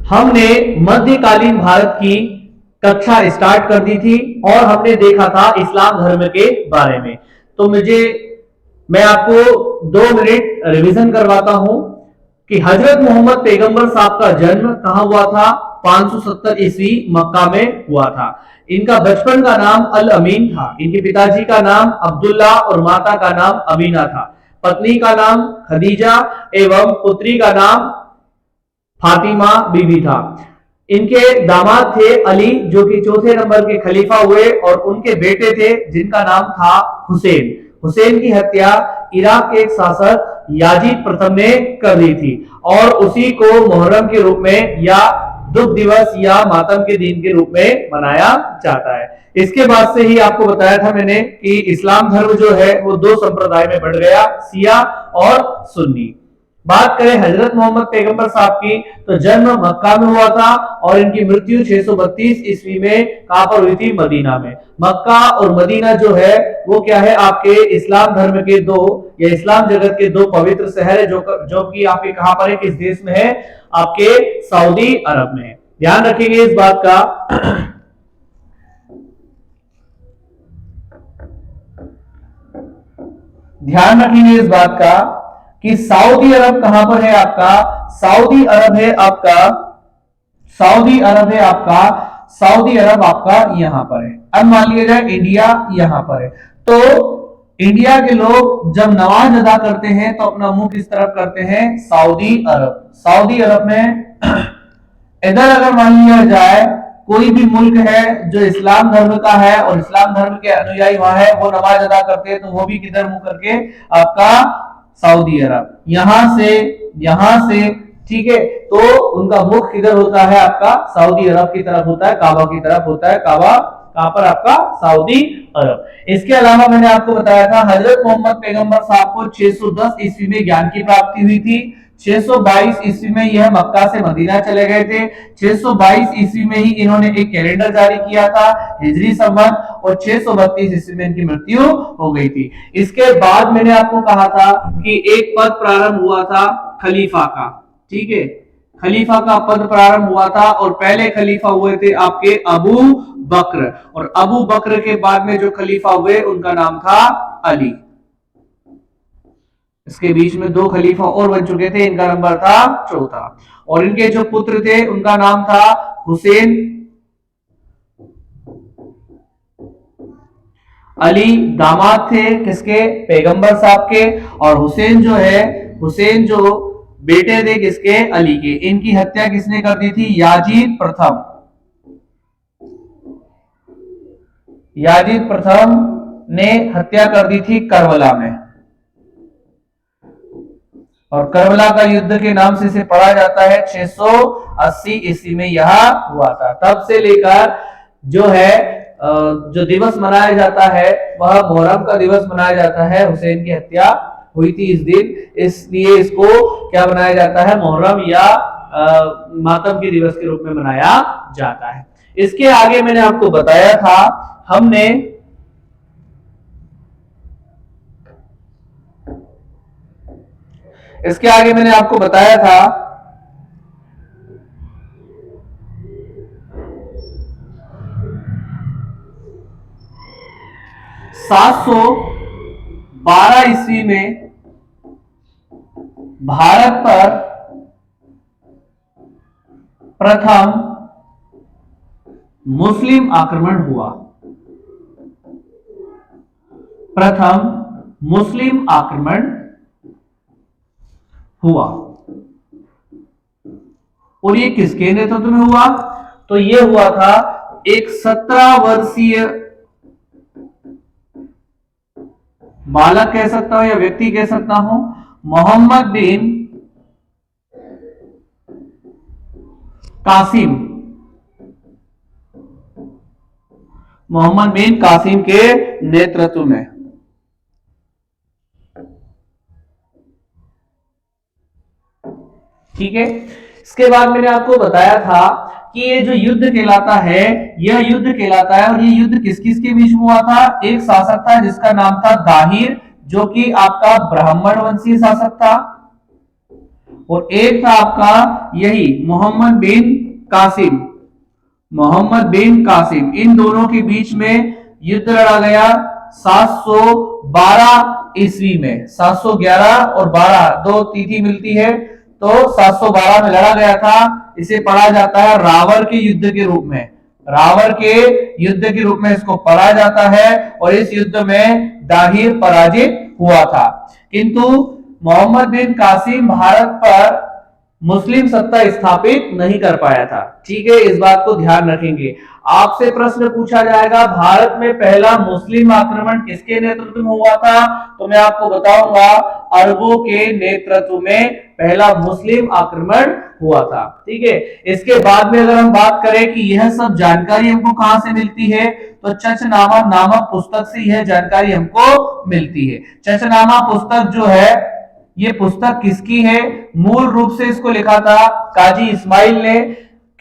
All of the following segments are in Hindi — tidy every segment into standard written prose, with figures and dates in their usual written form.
हमने मध्यकालीन भारत की कक्षा स्टार्ट कर दी थी और हमने देखा था इस्लाम धर्म के बारे में। तो मैं आपको 2 मिनट रिवीजन करवाता हूं कि हजरत मोहम्मद पैगंबर साहब का जन्म कहां हुआ था। 570 ईस्वी मक्का में हुआ था। इनका बचपन का नाम अल अमीन था। इनके पिताजी का नाम अब्दुल्ला और माता का नाम अमीना था। पत्नी का नाम खदीजा एवं पुत्री का नाम फातिमा बीबी था। इनके दामाद थे अली, जो कि चौथे नंबर के खलीफा हुए, और उनके बेटे थे जिनका नाम था हुसैन। हुसैन की हत्या इराक के एक शासक याजीद प्रथम ने कर दी थी और उसी को मुहर्रम के रूप में या दुख दिवस या मातम के दिन के रूप में मनाया जाता है। इसके बाद से ही आपको बताया था मैंने कि इस्लाम धर्म जो है वो 2 संप्रदाय में बढ़ गया, शिया और सुन्नी। बात करें हजरत मोहम्मद पैगंबर साहब की, तो जन्म मक्का में हुआ था और इनकी मृत्यु 632 ईस्वी में कहां पर हुई थी? मदीना में। मक्का और मदीना जो है वो क्या है? आपके इस्लाम धर्म के 2 या इस्लाम जगत के 2 पवित्र शहर है, जो कि आपके कहां पर है, किस देश में है? आपके सऊदी अरब में है। ध्यान रखेंगे इस बात का। ध्यान रखेंगे इस बात का कि सऊदी अरब कहां पर है आपका? सऊदी अरब है आपका, सऊदी अरब है आपका, सऊदी अरब आपका यहां पर है। अब मान लिया जाए इंडिया यहां पर है, तो इंडिया के लोग जब नमाज अदा करते हैं तो अपना मुंह किस तरफ करते हैं? सऊदी अरब। सऊदी अरब में इधर अगर मान लिया जाए कोई भी मुल्क है जो इस्लाम धर्म का है और इस्लाम धर्म के अनुयायी वहां है, वो नमाज अदा करते हैं, तो वो भी किधर मुंह करके? आपका सऊदी अरब। यहां से ठीक है, तो उनका मुख किधर होता है? आपका सऊदी अरब की तरफ होता है, काबा की तरफ होता है। काबा कहां पर? आपका सऊदी अरब। इसके अलावा मैंने आपको बताया था हजरत मोहम्मद पैगंबर साहब को 610 ईस्वी में ज्ञान की प्राप्ति हुई थी। 622 ईस्वी में यह मक्का से मदीना चले गए थे। 622 ईस्वी में ही इन्होंने एक कैलेंडर जारी किया था, हिजरी संवत, और 632 ईस्वी में इनकी मृत्यु हो गई थी। इसके बाद मैंने आपको कहा था कि एक पद प्रारंभ हुआ था खलीफा का, ठीक है, खलीफा का पद प्रारंभ हुआ था और पहले खलीफा हुए थे आपके अबू बकर, और अबू बकर के बाद में जो खलीफा हुए उनका नाम था अली। इसके बीच में 2 खलीफा और बन चुके थे, इनका नंबर था चौथा, और इनके जो पुत्र थे उनका नाम था हुसैन, अली दामाद थे किसके? पैगंबर साहब के, और हुसैन जो है, हुसैन जो बेटे थे किसके? अली के। इनकी हत्या किसने कर दी थी? याजीद प्रथम। याजीद प्रथम ने हत्या कर दी थी करबला में, और करबला का युद्ध के नाम से इसे पढ़ा जाता है। 680 ईस्वी में यह हुआ था। तब से लेकर जो है जो दिवस मनाया जाता है वह मुहर्रम का दिवस मनाया जाता है। हुसैन की हत्या हुई थी इस दिन, इसलिए इसको क्या बनाया जाता है? मुहर्रम या मातम के दिवस के रूप में मनाया जाता है। इसके आगे मैंने आपको बताया था, हमने इसके आगे मैंने आपको बताया था 712 ईस्वी में भारत पर प्रथम मुस्लिम आक्रमण हुआ। प्रथम मुस्लिम आक्रमण हुआ, और ये किसके नेतृत्व में हुआ? तो ये हुआ था एक 17 वर्षीय बालक कह सकता हूं या व्यक्ति कह सकता हूं, मोहम्मद बिन कासिम, मोहम्मद बिन कासिम के नेतृत्व में। ठीक है, इसके बाद मैंने आपको बताया था कि ये जो युद्ध कहलाता है, यह युद्ध कहलाता है, और ये युद्ध किस किस के बीच में हुआ था? एक शासक था जिसका नाम था दाहिर, जो कि आपका ब्राह्मण वंशीय शासक था, और एक था आपका यही मोहम्मद बिन कासिम। मोहम्मद बिन कासिम, इन दोनों के बीच में युद्ध लड़ा गया 712 ईस्वी में। 711 और 12 दो तिथि मिलती है, तो 712 में लड़ा गया था। इसे पढ़ा जाता है रावण के युद्ध के रूप में। रावण के युद्ध के रूप में इसको पढ़ा जाता है, और इस युद्ध में दाहिर पराजित हुआ था। किंतु मोहम्मद बिन कासिम भारत पर मुस्लिम सत्ता स्थापित नहीं कर पाया था। ठीक है, इस बात को ध्यान रखेंगे। आपसे प्रश्न पूछा जाएगा भारत में पहला मुस्लिम आक्रमण किसके नेतृत्व में हुआ था, तो मैं आपको बताऊंगा अरबों के नेतृत्व में पहला मुस्लिम आक्रमण हुआ था। ठीक है, इसके बाद में अगर हम बात करें कि यह सब जानकारी हमको कहां से मिलती है, तो चचनामा नामक पुस्तक से यह जानकारी हमको मिलती है। चचनामा पुस्तक जो है, ये पुस्तक किसकी है? मूल रूप से इसको लिखा था काजी इस्माइल ने,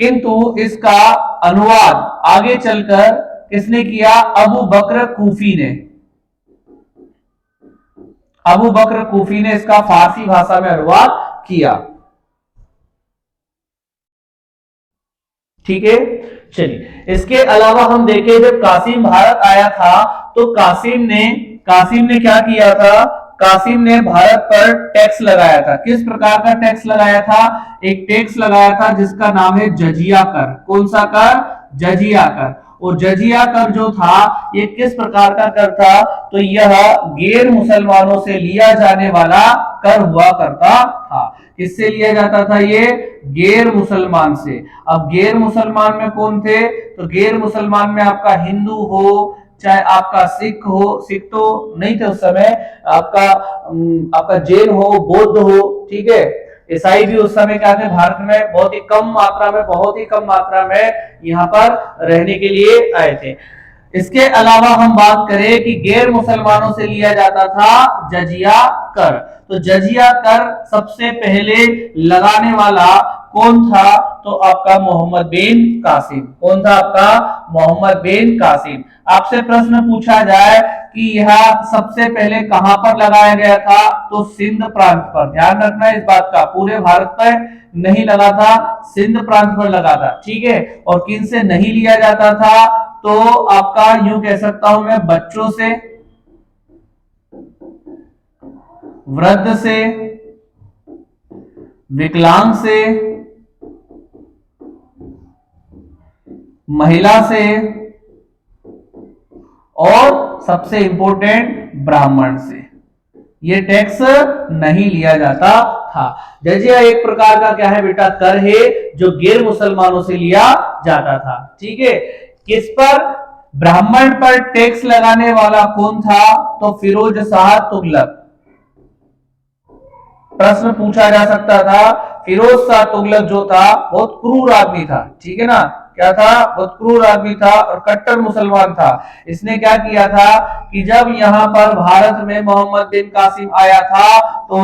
किंतु इसका अनुवाद आगे चलकर किसने किया? अबू बकर कूफी ने। अबू बकर कूफी ने इसका फारसी भाषा में अनुवाद किया। ठीक है, चलिए इसके अलावा हम देखें, जब कासिम भारत आया था तो कासिम ने क्या किया था? कासिम ने भारत पर टैक्स लगाया था। किस प्रकार का टैक्स लगाया था? एक टैक्स लगाया था जिसका नाम है जजिया कर। कौन सा कर? जजिया कर। और जजिया कर जो था, ये किस प्रकार का कर था? तो यह गैर मुसलमानों से लिया जाने वाला कर हुआ करता था। किससे लिया जाता था? ये गैर मुसलमान से। अब गैर मुसलमान में कौन थे? तो गैर मुसलमान में आपका हिंदू हो, चाहे आपका सिख हो, सिख तो नहीं थे उस समय, आपका जैन हो, बौद्ध हो, ठीक है, ईसाई भी उस समय क्या थे? भारत में बहुत ही कम मात्रा में यहाँ पर रहने के लिए आए थे। इसके अलावा हम बात करें कि गैर मुसलमानों से लिया जाता था जजिया कर। तो जजिया कर सबसे पहले लगाने वाला कौन था? तो आपका मोहम्मद बिन कासिम। कौन था? आपका मोहम्मद बिन कासिम। आपसे प्रश्न पूछा जाए कि यह सबसे पहले कहां पर लगाया गया था, तो सिंध प्रांत पर। ध्यान रखना इस बात का, पूरे भारत पर नहीं लगा था, सिंध प्रांत पर लगा था। ठीक है, और किन से नहीं लिया जाता था? तो आपका यूं कह सकता हूं मैं, बच्चों से, वृद्ध से, विकलांग से, महिला से, और सबसे इंपॉर्टेंट ब्राह्मण से ये टैक्स नहीं लिया जाता था। जजिया एक प्रकार का क्या है बेटा? कर है, जो गैर मुसलमानों से लिया जाता था। ठीक है, किस पर? ब्राह्मण पर टैक्स लगाने वाला कौन था? तो फिरोज शाह तुगलक। प्रश्न पूछा जा सकता था, फिरोज शाह तुगलक जो था बहुत क्रूर आदमी था। ठीक है ना, क्या था? बहुत क्रूर आदमी था और कट्टर मुसलमान था। इसने क्या किया था कि जब यहाँ पर भारत में मोहम्मद बिन कासिम आया था, तो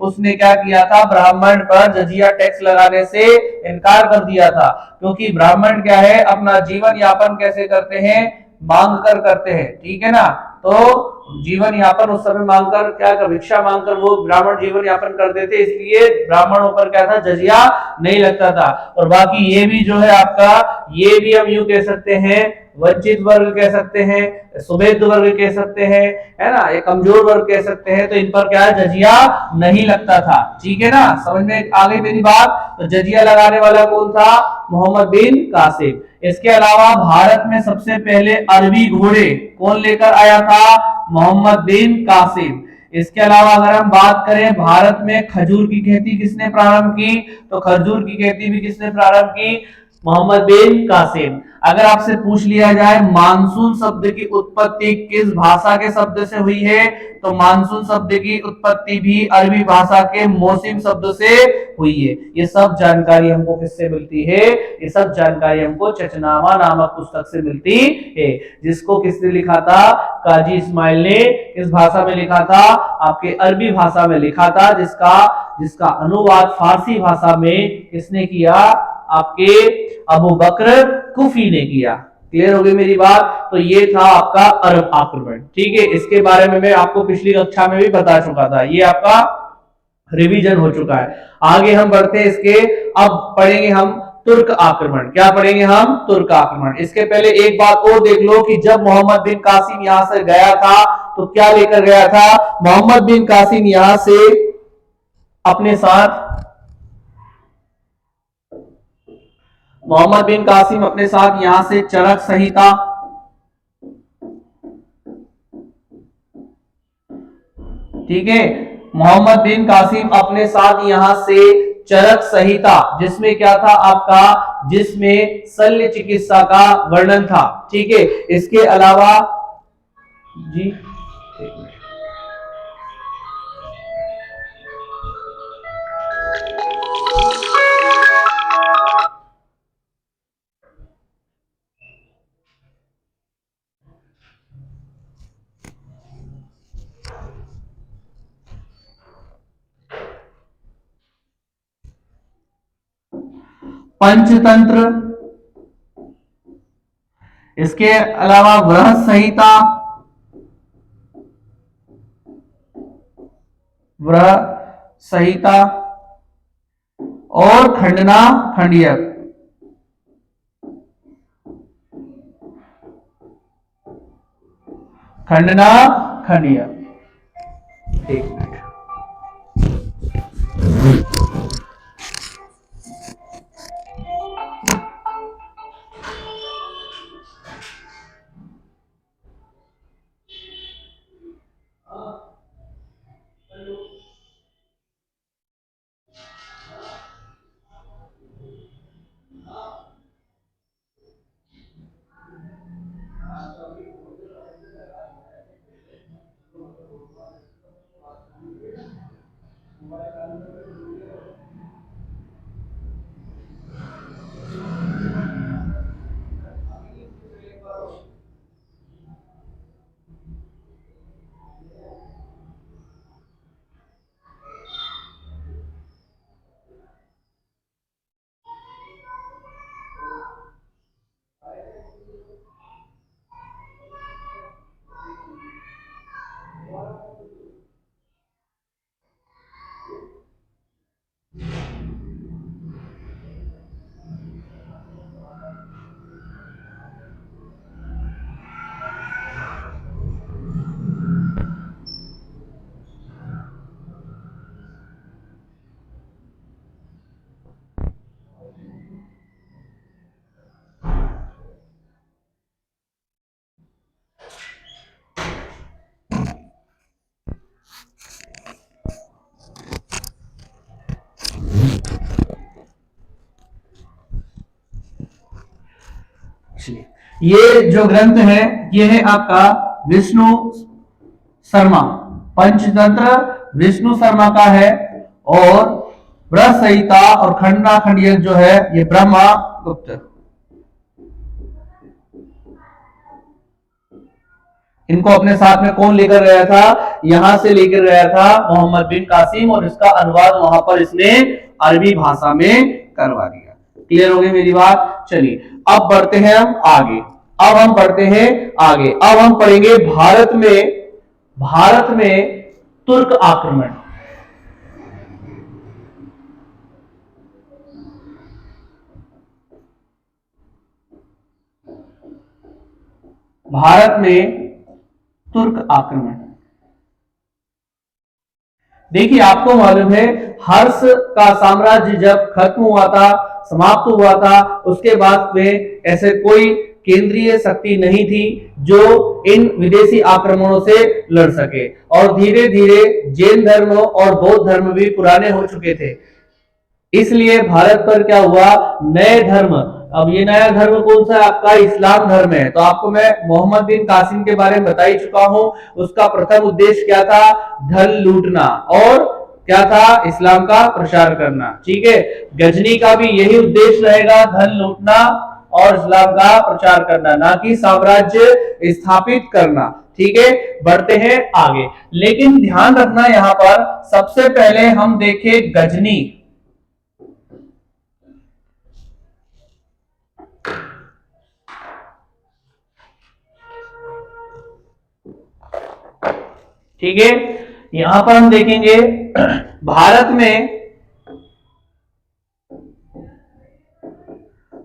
उसने क्या किया था? ब्राह्मण पर जजिया टैक्स लगाने से इनकार कर दिया था। क्योंकि ब्राह्मण क्या है? अपना जीवन यापन कैसे करते हैं? मांग कर करते हैं। ठीक है ना, तो जीवन यापन उस समय मांगकर, क्या कर, भिक्षा मांगकर वो ब्राह्मण जीवन यापन करते थे, इसलिए ब्राह्मणों पर क्या था? जजिया नहीं लगता था। और बाकी ये भी जो है आपका, ये भी हम यूं कह सकते हैं वंचित वर्ग कह सकते हैं, सुभेद वर्ग कह सकते हैं, है ना, ये कमजोर वर्ग कह सकते हैं, तो इन पर क्या है? जजिया नहीं लगता था। ठीक है ना, समझ में आ गई मेरी बात? तो जजिया लगाने वाला कौन था? मोहम्मद बिन कासिम। इसके अलावा भारत में सबसे पहले अरबी घोड़े कौन लेकर आया था? मोहम्मद बिन कासिम। इसके अलावा अगर हम बात करें भारत में खजूर की खेती किसने प्रारंभ की, तो खजूर की खेती भी किसने प्रारंभ की? मोहम्मद बिन कासिम। अगर आपसे पूछ लिया जाए मानसून शब्द की उत्पत्ति किस भाषा के शब्द से हुई है, तो मानसून शब्द की उत्पत्ति भी अरबी भाषा के मौसम शब्द से हुई है। ये सब जानकारी हमको किससे मिलती है? ये सब जानकारी हमको चचनामा नामक पुस्तक से मिलती है, जिसको किसने लिखा था? काजी इस्माइल ने। किस भाषा में लिखा था? आपके अरबी भाषा में लिखा था, जिसका अनुवाद फारसी भाषा में किसने किया? आपके अबू बकर कुफी ने किया। क्लियर हो गई मेरी बात? तो ये था आपका अरब आक्रमण। ठीक है, इसके बारे में मैं आपको पिछली कक्षा में भी बता चुका था। ये आपका रिवीजन हो चुका है। आगे हम बढ़ते हैं इसके, अब पढ़ेंगे हम तुर्क आक्रमण। क्या पढ़ेंगे हम? तुर्क आक्रमण। इसके पहले एक बात और देख लो कि जब मोहम्मद बिन कासिम यहां से गया था तो क्या लेकर गया था? मोहम्मद बिन कासिम यहां से अपने साथ मोहम्मद बिन कासिम अपने साथ यहां से चरक संहिता, ठीक है, मोहम्मद बिन कासिम अपने साथ यहां से चरक संहिता, जिसमें क्या था आपका, जिसमें शल्य चिकित्सा का वर्णन था, ठीक है। इसके अलावा जी पंचतंत्र, इसके अलावा बृहत संहिता, बृहत संहिता और खंडना खंडियक, खंडना खंडियक। एक मिनट, ये जो ग्रंथ है ये है आपका विष्णु शर्मा, पंचतंत्र विष्णु शर्मा का है, और बृहत संहिता और खंडना खंडियक जो है ये ब्रह्मा गुप्त। इनको अपने साथ में कौन लेकर गया था? यहां से लेकर गया था मोहम्मद बिन कासिम, और इसका अनुवाद वहां पर इसने अरबी भाषा में करवा दिया। क्लियर हो गई मेरी बात? चलिए अब बढ़ते हैं हम आगे, अब हम बढ़ते हैं आगे, अब हम पढ़ेंगे भारत में तुर्क आक्रमण। भारत में तुर्क आक्रमण। देखिए आपको मालूम है हर्ष का साम्राज्य जब खत्म हुआ था, समाप्त हुआ था, उसके बाद में ऐसे कोई केंद्रीय शक्ति नहीं थी जो इन विदेशी आक्रमणों से लड़ सके, और धीरे धीरे जैन धर्म और बौद्ध धर्म भी पुराने हो चुके थे। इसलिए भारत पर क्या हुआ? नए धर्म। अब ये नया धर्म कौन सा? आपका इस्लाम धर्म है। तो आपको मैं मोहम्मद बिन कासिम के बारे में बता ही चुका हूं। उसका प्रथम उद्देश्य क्या था? धन लूटना, और क्या था? इस्लाम का प्रचार करना, ठीक है। गजनी का भी यही उद्देश्य रहेगा, धन लूटना और इस्लाम का प्रचार करना, ना कि साम्राज्य स्थापित करना, ठीक है। बढ़ते हैं आगे, लेकिन ध्यान रखना यहां पर सबसे पहले हम देखें गजनी। ठीक है, यहां पर हम देखेंगे भारत में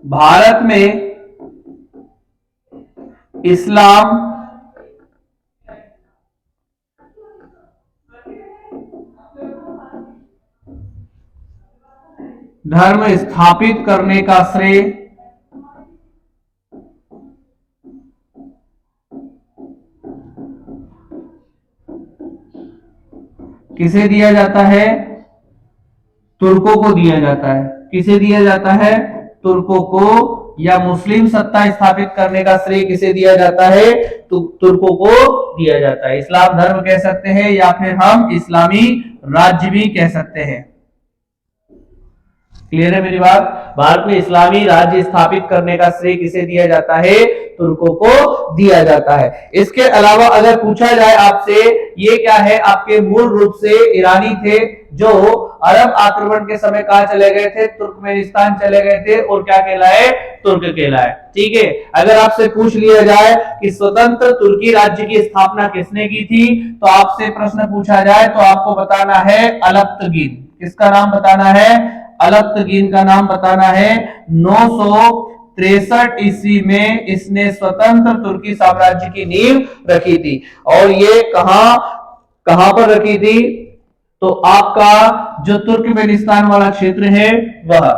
भारत में इस्लाम धर्म स्थापित करने का श्रेय किसे दिया जाता है? तुर्कों को दिया जाता है। किसे दिया जाता है? तुर्कों को। या मुस्लिम सत्ता स्थापित करने का श्रेय किसे दिया जाता है? तो तुर्कों को दिया जाता है। इस्लाम धर्म कह सकते हैं या फिर हम इस्लामी राज्य भी कह सकते हैं। क्लियर है मेरी बात? भारत में इस्लामी राज्य स्थापित करने का श्रेय किसे दिया जाता है? तुर्कों को दिया जाता है। इसके अलावा अगर पूछा जाए आपसे, ये क्या है? आपके मूल रूप से ईरानी थे जो अरब आक्रमण के समय कहां चले गए थे? तुर्कमेनिस्तान चले गए थे और क्या कहलाए? तुर्क कहलाए। ठीक है। अगर आपसे पूछ लिया जाए कि स्वतंत्र तुर्की राज्य की स्थापना किसने की थी, तो आपसे प्रश्न पूछा जाए तो आपको बताना है अलप्तगीन। किसका नाम बताना है? अलप्तगीन का नाम बताना है। 963 ईस्वी में इसने स्वतंत्र तुर्की साम्राज्य की नींव रखी थी। और ये कहां कहां पर रखी थी? तो आपका जो तुर्कमेनिस्तान वाला क्षेत्र है वह।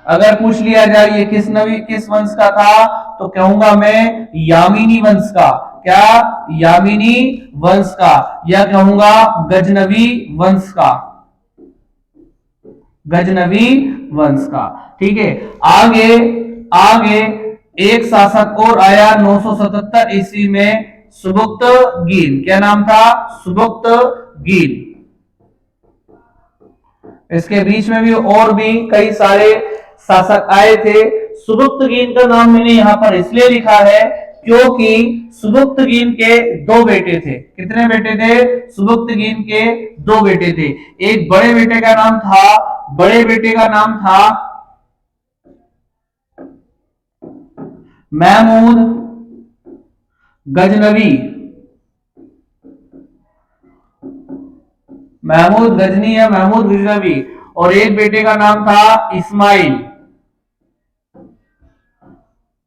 अगर पूछ लिया जाए ये किस वंश का था, तो कहूंगा मैं यामिनी वंश का। क्या? यामिनी वंश का। या कहूंगा गजनवी वंश का। गजनवी वंश का। ठीक है। आगे आगे एक शासक और आया 977 ईस्वी में, सुबुक्तगीन। क्या नाम था? सुबुक्तगीन। इसके बीच में भी और भी कई सारे शासक आए थे। सुबुक्तगीन का नाम मैंने यहां पर इसलिए लिखा है क्योंकि सुबुक्तगीन के दो बेटे थे। कितने बेटे थे? सुबुक्तगीन के दो बेटे थे। एक बड़े बेटे का नाम था महमूद गजनवी। महमूद गजनी या महमूद गजनवी। और एक बेटे का नाम था इस्माइल।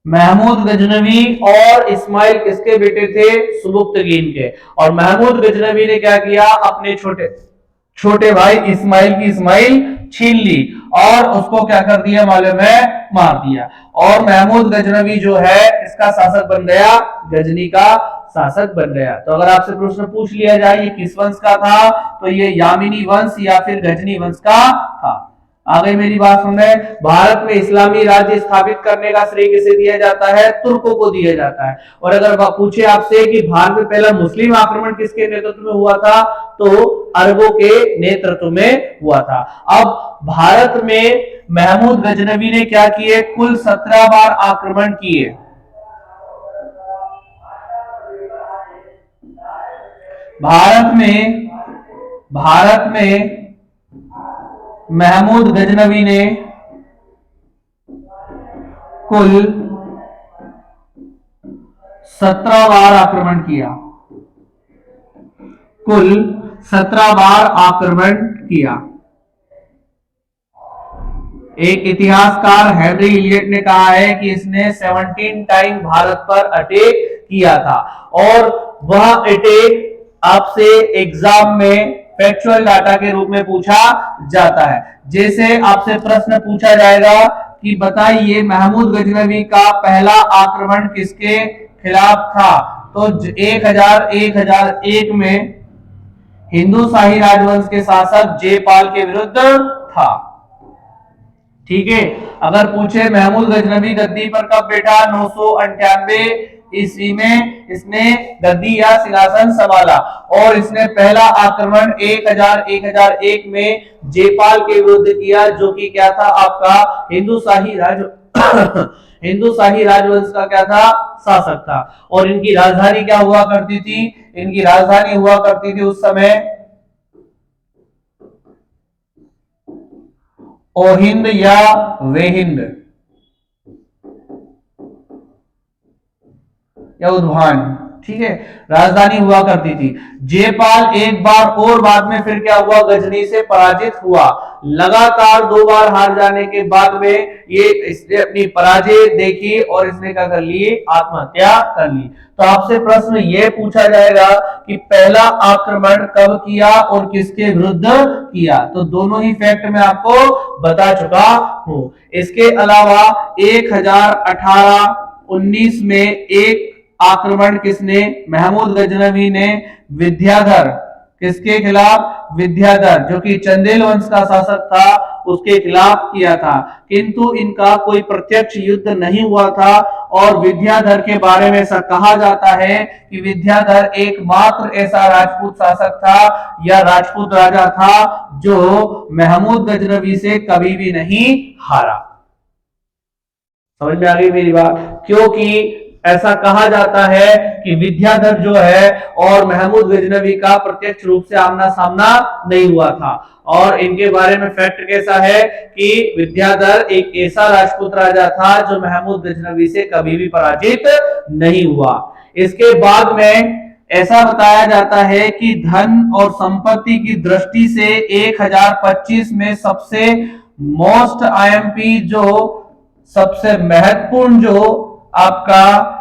महमूद गजनवी और इस्माइल किसके बेटे थे? सुबुक्तगीन के। और महमूद गजनवी ने क्या किया? अपने छोटे भाई इस्माइल की इस्माइल छीन ली और उसको क्या कर दिया मालूम है? मार दिया। और महमूद गजनवी जो है इसका शासक बन गया, गजनी का शासक बन गया। तो अगर आपसे प्रश्न पूछ लिया जाए ये किस वंश का था, तो ये यामिनी वंश या फिर गजनी वंश का था। आगे मेरी बात सुन रहे? भारत में इस्लामी राज्य स्थापित करने का श्रेय किसे दिया जाता है? तुर्कों को दिया जाता है। और अगर पूछे आपसे कि भारत में पहला मुस्लिम आक्रमण किसके नेतृत्व में हुआ था, तो अरबों के नेतृत्व में हुआ था। अब भारत में महमूद गजनवी ने क्या किए? कुल 17 बार आक्रमण किए। भारत में महमूद गजनवी ने कुल 17 बार आक्रमण किया। कुल 17 बार आक्रमण किया। एक इतिहासकार हेनरी इलियट ने कहा है कि इसने 17 टाइम भारत पर अटैक किया था। और वह अटैक आपसे एग्जाम में फैक्चुअल डाटा के रूप में पूछा जाता है। जैसे आपसे प्रश्न पूछा जाएगा कि बताइए महमूद गजनवी का पहला आक्रमण किसके खिलाफ था, तो 1001 में हिंदू शाही राजवंश के शासक जयपाल के विरुद्ध था। ठीक है। अगर पूछे महमूद गजनवी गद्दी पर कब बैठा? 998 ईस्वी में इसने गद्दी या सिंहासन संभाला। और इसने पहला आक्रमण 1001 में जयपाल के विरुद्ध किया, जो कि क्या था? आपका हिंदू शाही राजवंश का क्या था? शासक था। और इनकी राजधानी क्या हुआ करती थी? इनकी राजधानी हुआ करती थी उस समय ओहिंद या वेहिंद। या उद्वान, ठीक है, राजधानी हुआ करती थी। जयपाल एक बार और बाद में फिर क्या हुआ, गजनी से पराजित हुआ। लगातार 2 बार हार जाने के बाद में ये इसने अपनी पराजय देखी और इसने क्या कर ली, आत्महत्या कर ली। तो आपसे प्रश्न ये पूछा जाएगा कि पहला आक्रमण कब किया और किसके विरुद्ध किया, तो दोनों ही फैक्ट मैं आपको बता चुका हूं। इसके अलावा 1018-19 में एक आक्रमण किसने, महमूद गजनवी ने विद्याधर, किसके खिलाफ, विद्याधर जो कि चंदेल वंश का शासक था उसके खिलाफ किया था, किंतु इनका कोई प्रत्यक्ष युद्ध नहीं हुआ था। और विद्याधर के बारे में ऐसा कहा जाता है कि विद्याधर एकमात्र ऐसा राजपूत शासक था या राजपूत राजा था जो महमूद गजनवी से कभी भी नहीं हारा। समझ में आ गई मेरी बात, क्योंकि ऐसा कहा जाता है कि विद्याधर जो है और महमूद गजनवी का प्रत्यक्ष रूप से आमना सामना नहीं हुआ था। और इनके बारे में फैक्ट कैसा है कि विद्याधर एक ऐसा राजपूत राजा था जो महमूद गजनवी से कभी भी पराजित नहीं हुआ। इसके बाद में ऐसा बताया जाता है कि धन और संपत्ति की दृष्टि से 1025 में सबसे मोस्ट आईएमपी जो सबसे महत्वपूर्ण जो आपका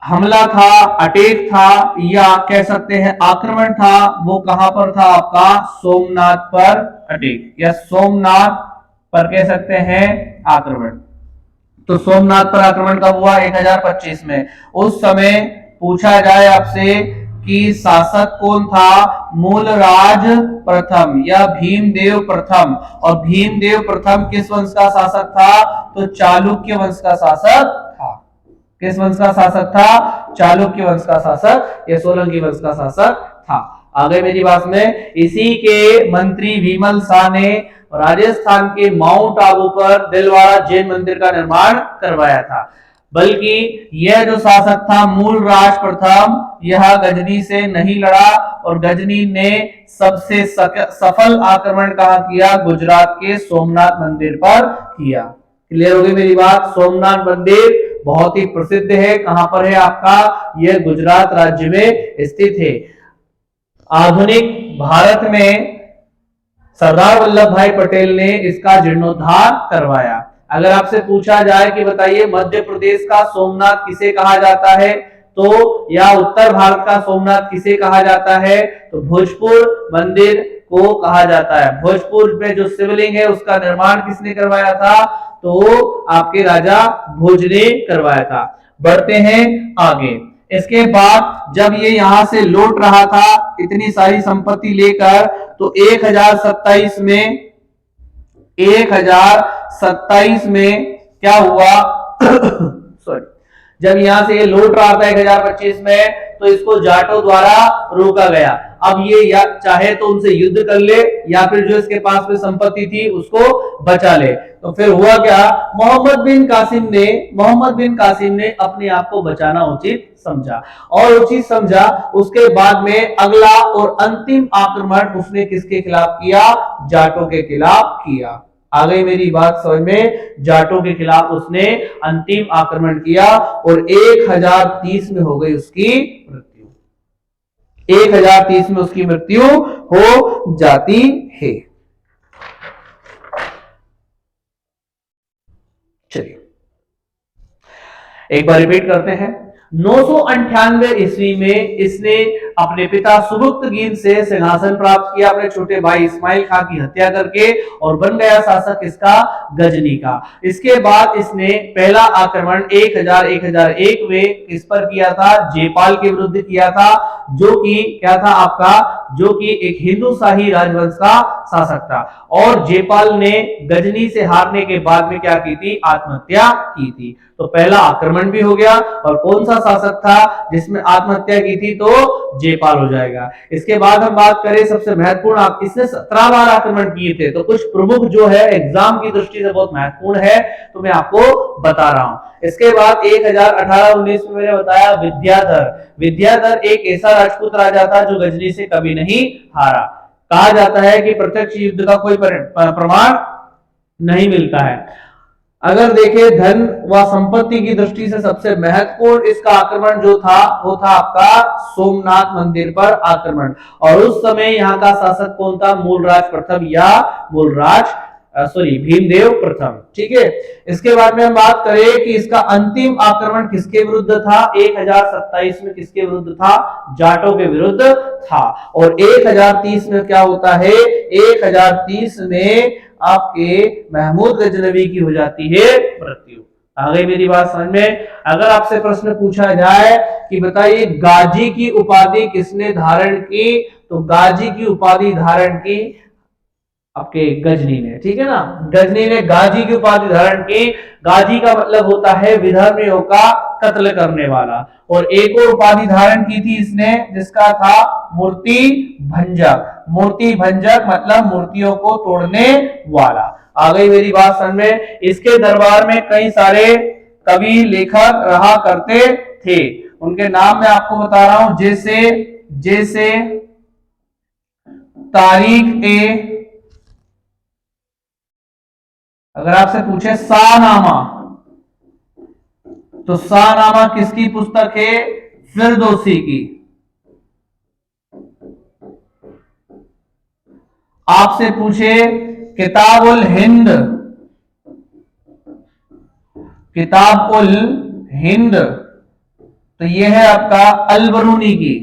हमला था, अटैक था या कह सकते हैं आक्रमण था, वो कहां पर था, आपका सोमनाथ पर अटैक या सोमनाथ पर कह सकते हैं आक्रमण। तो सोमनाथ पर आक्रमण कब हुआ, 1025 में। उस समय पूछा जाए आपसे कि शासक कौन था, मूलराज प्रथम या भीमदेव प्रथम। और भीमदेव प्रथम किस वंश का शासक था, तो चालुक्य वंश का शासक था। किस वंश का शासक था, चालुक्य वंश का शासक या सोलंकी वंश का शासक था। आगे मेरी बात में, इसी के मंत्री विमल शाह ने राजस्थान के माउंट आबू पर दिलवाड़ा जैन मंदिर का निर्माण करवाया था। बल्कि यह जो शासक था मूलराज प्रथम, यह गजनी से नहीं लड़ा और गजनी ने सबसे सफल आक्रमण कहां किया, गुजरात के सोमनाथ मंदिर पर किया। क्लियर हो गई मेरी बात, सोमनाथ मंदिर बहुत ही प्रसिद्ध है, कहां पर है आपका, यह गुजरात राज्य में स्थित है। आधुनिक भारत में सरदार वल्लभ भाई पटेल ने इसका जीर्णोद्धार करवाया। अगर आपसे पूछा जाए कि बताइए मध्य प्रदेश का सोमनाथ किसे कहा जाता है, तो या उत्तर भारत का सोमनाथ किसे कहा जाता है, तो भोजपुर मंदिर को कहा जाता है। भोजपुर में जो शिवलिंग है उसका निर्माण किसने करवाया था, तो आपके राजा भोज ने करवाया था। बढ़ते हैं आगे। इसके बाद जब ये यहां से लौट रहा था इतनी सारी संपत्ति लेकर, तो 1027 में क्या हुआ सॉरी, जब यहां से ये लौट रहा था 1025 में, तो इसको जाटों द्वारा रोका गया। अब ये या चाहे तो उनसे युद्ध कर ले या फिर जो इसके पास में संपत्ति थी उसको बचा ले। तो फिर हुआ क्या, मोहम्मद बिन कासिम ने अपने आप को बचाना उचित समझा और उचित समझा। उसके बाद में अगला और अंतिम आक्रमण उसने किसके खिलाफ किया, जाटों के खिलाफ किया। आ गई मेरी बात समझ में, जाटों के खिलाफ उसने अंतिम आक्रमण किया और 1030 में हो गई उसकी मृत्यु। 1030 में उसकी मृत्यु हो जाती है। चलिए एक बार रिपीट करते हैं। 998 ईस्वी में इसने अपने पिता सुबुक्तगीन से सिंहासन प्राप्त किया अपने छोटे भाई इस्माइल खां की हत्या करके और बन गया शासक इसका गजनी का। इसके बाद इसने पहला आक्रमण 1001 में किस पर किया था, जयपाल के विरुद्ध किया था, जो कि क्या था आपका, जो कि एक हिंदू शाही राजवंश का शासक था। और जयपाल ने गजनी से हारने के बाद में क्या की थी, आत्महत्या की थी। तो पहला आक्रमण भी हो गया। और कौन सा शासक था जिसमें आत्महत्या की थी, तो जयपाल हो जाएगा। इसके बाद हम बात करें सबसे महत्वपूर्ण, इसने 17 बार आक्रमण किए थे, तो कुछ प्रमुख जो है एग्जाम की दृष्टि से बहुत महत्वपूर्ण है, तो मैं आपको बता रहा हूं। इसके बाद 1018-19 में मैंने बताया विद्याधर एक ऐसा राजपूत राजा था जो गजनी से कभी नहीं हारा। कहा जाता है कि प्रत्यक्ष युद्ध का कोई प्रमाण नहीं मिलता है। अगर देखें धन व संपत्ति की दृष्टि से सबसे महत्वपूर्ण इसका आक्रमण जो था वो था आपका सोमनाथ मंदिर पर आक्रमण। और उस समय यहाँ का शासक कौन था? मूलराज प्रथम या मूलराज भीमदेव प्रथम। ठीक है, इसके बाद में हम बात करें कि इसका अंतिम आक्रमण किसके विरुद्ध था? 1027 में किसके विरुद्ध था? जाटों के विरुद्ध था। और 1030 में क्या होता है? 1030 में आपके महमूद गजनवी की हो जाती है मृत्यु। आ गई मेरी बात समझ में? अगर आपसे प्रश्न पूछा जाए कि बताइए गाजी की उपाधि किसने धारण की, तो गाजी की उपाधि धारण की आपके गजनी ने। ठीक है ना, गजनी ने गाजी की उपाधि धारण की। गाजी का मतलब होता है विधर्मियों का कत्ल करने वाला। और एक और उपाधि धारण की थी इसने जिसका था मूर्ति भंजक। मूर्ति भंजक मतलब मूर्तियों को तोड़ने वाला। आ गई मेरी बात समझ में? इसके दरबार में कई सारे कवि लेखक रहा करते थे, उनके नाम मैं आपको बता रहा हूं। जैसे तारीख ए, अगर आपसे पूछे शाहनामा, तो शाहनामा किसकी पुस्तक है? फिरदौसी की। आपसे पूछे किताबुल हिंद, किताब उल हिंद, तो यह है आपका अल बरूनी की,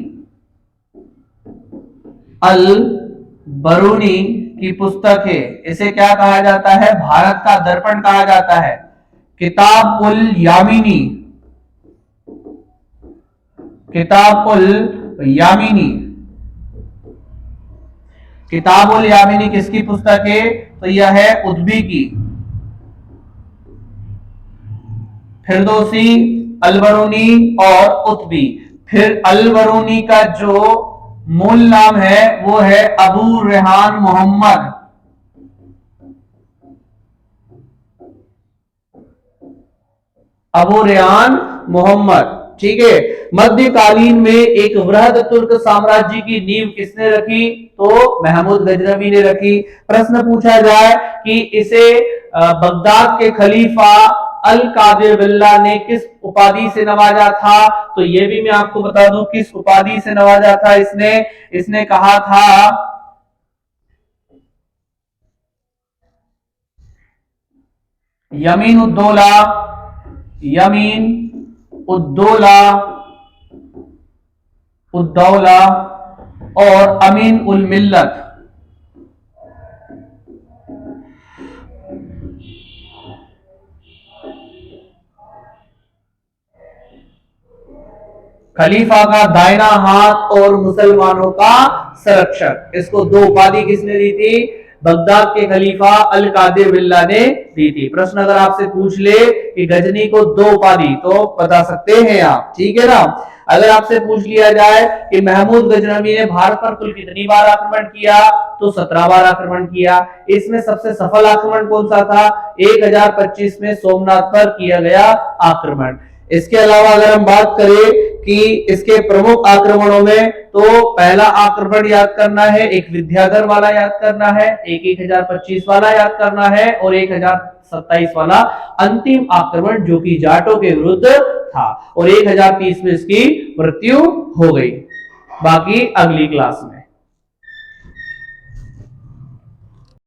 अल बरूनी की पुस्तक है। इसे क्या कहा जाता है? भारत का दर्पण कहा जाता है। किताब उल यामिनी, किताब उल यामिनी, किताब उल यामिनी किसकी पुस्तक है? तो यह है उद्बी की। फिरदौसी, अलबरूनी और उतबी। फिर अलबरूनी का जो मूल नाम है वो है अबू रेहान मोहम्मद। अबू रेहान मोहम्मद। ठीक है, मध्यकालीन में एक वृहद तुर्क साम्राज्य की नींव किसने रखी? तो महमूद गजनवी ने रखी। प्रश्न पूछा जाए कि इसे बगदाद के खलीफा अल कादिर बिल्ला ने किस उपाधि से नवाजा था, तो यह भी मैं आपको बता दूं किस उपाधि से नवाजा था इसने कहा था यमीन उद्दौला, यमीन उद्दौला, उद्दौला और अमीन उल मिल्लत। खलीफा का दाहिना हाथ और मुसलमानों का संरक्षक। इसको दो उपाधि किसने दी थी? बगदाद के खलीफा अल कादिर बिल्ला ने दी थी। प्रश्न अगर आपसे पूछ ले कि गजनी को दो उपाधि, तो बता सकते हैं आप। ठीक है ना। अगर आपसे पूछ लिया जाए कि महमूद गजनवी ने भारत पर कुल कितनी बार आक्रमण किया, तो 17 बार आक्रमण किया। इसमें सबसे सफल आक्रमण कौन सा था? 1025 में सोमनाथ पर किया गया आक्रमण। इसके अलावा अगर हम बात करें कि इसके प्रमुख आक्रमणों में, तो पहला आक्रमण याद करना है, एक विद्याधर वाला याद करना है, एक 1025 वाला याद करना है और 1027 वाला अंतिम आक्रमण जो कि जाटों के विरुद्ध था। और 1030 में इसकी मृत्यु हो गई। बाकी अगली क्लास में।